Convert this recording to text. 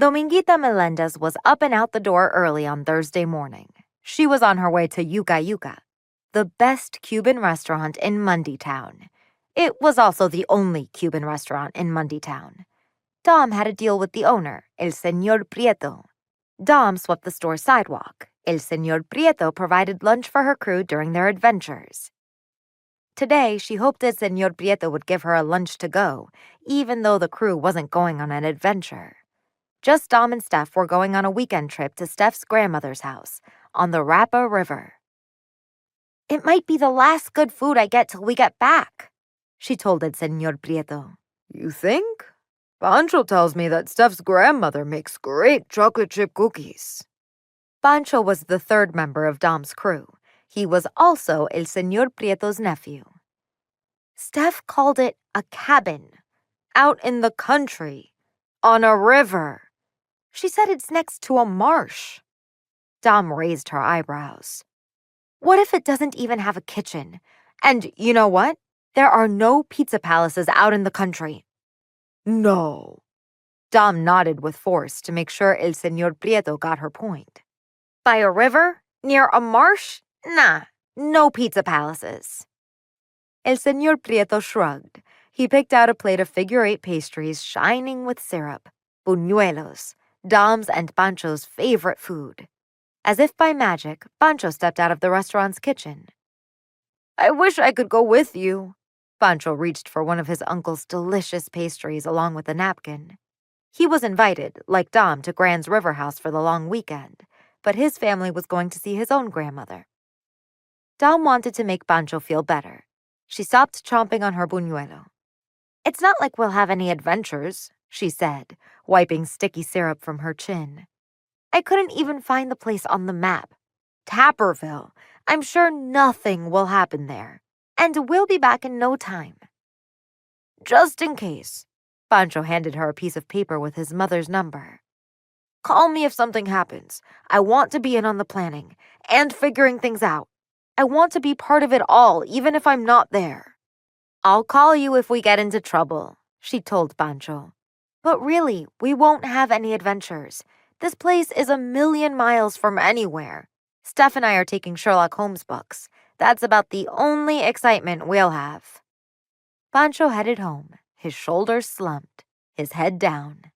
Dominguita Melendez was up and out the door early on Thursday morning. She was on her way to Yuca Yuca, the best Cuban restaurant in Mundytown. It was also the only Cuban restaurant in Mundytown. Dom had a deal with the owner, El Señor Prieto. Dom swept the store sidewalk. El Señor Prieto provided lunch for her crew during their adventures. Today, she hoped El Señor Prieto would give her a lunch to go, even though the crew wasn't going on an adventure. Just Dom and Steph were going on a weekend trip to Steph's grandmother's house on the Rapa River. "It might be the last good food I get till we get back," she told El Señor Prieto. "You think? Pancho tells me that Steph's grandmother makes great chocolate chip cookies." Pancho was the third member of Dom's crew. He was also El Señor Prieto's nephew. Steph called it a cabin, out in the country, on a river. She said it's next to a marsh. Dom raised her eyebrows. What if it doesn't even have a kitchen? And you know what? There are no pizza palaces out in the country. No. Dom nodded with force to make sure El Señor Prieto got her point. By a river? Near a marsh? Nah, no pizza palaces. El Señor Prieto shrugged. He picked out a plate of figure-8 pastries shining with syrup, buñuelos, Dom's and Pancho's favorite food. As if by magic, Pancho stepped out of the restaurant's kitchen. "I wish I could go with you." Pancho reached for one of his uncle's delicious pastries along with a napkin. He was invited, like Dom, to Grand's River House for the long weekend, but his family was going to see his own grandmother. Dom wanted to make Pancho feel better. She stopped chomping on her buñuelo. "It's not like we'll have any adventures," she said, wiping sticky syrup from her chin. "I couldn't even find the place on the map. Tapperville. I'm sure nothing will happen there. And we'll be back in no time." "Just in case." Pancho handed her a piece of paper with his mother's number. "Call me if something happens. I want to be in on the planning and figuring things out. I want to be part of it all, even if I'm not there." "I'll call you if we get into trouble," she told Pancho. "But really, we won't have any adventures. This place is 1,000,000 miles from anywhere. Steph and I are taking Sherlock Holmes books. That's about the only excitement we'll have." Pancho headed home, his shoulders slumped, his head down.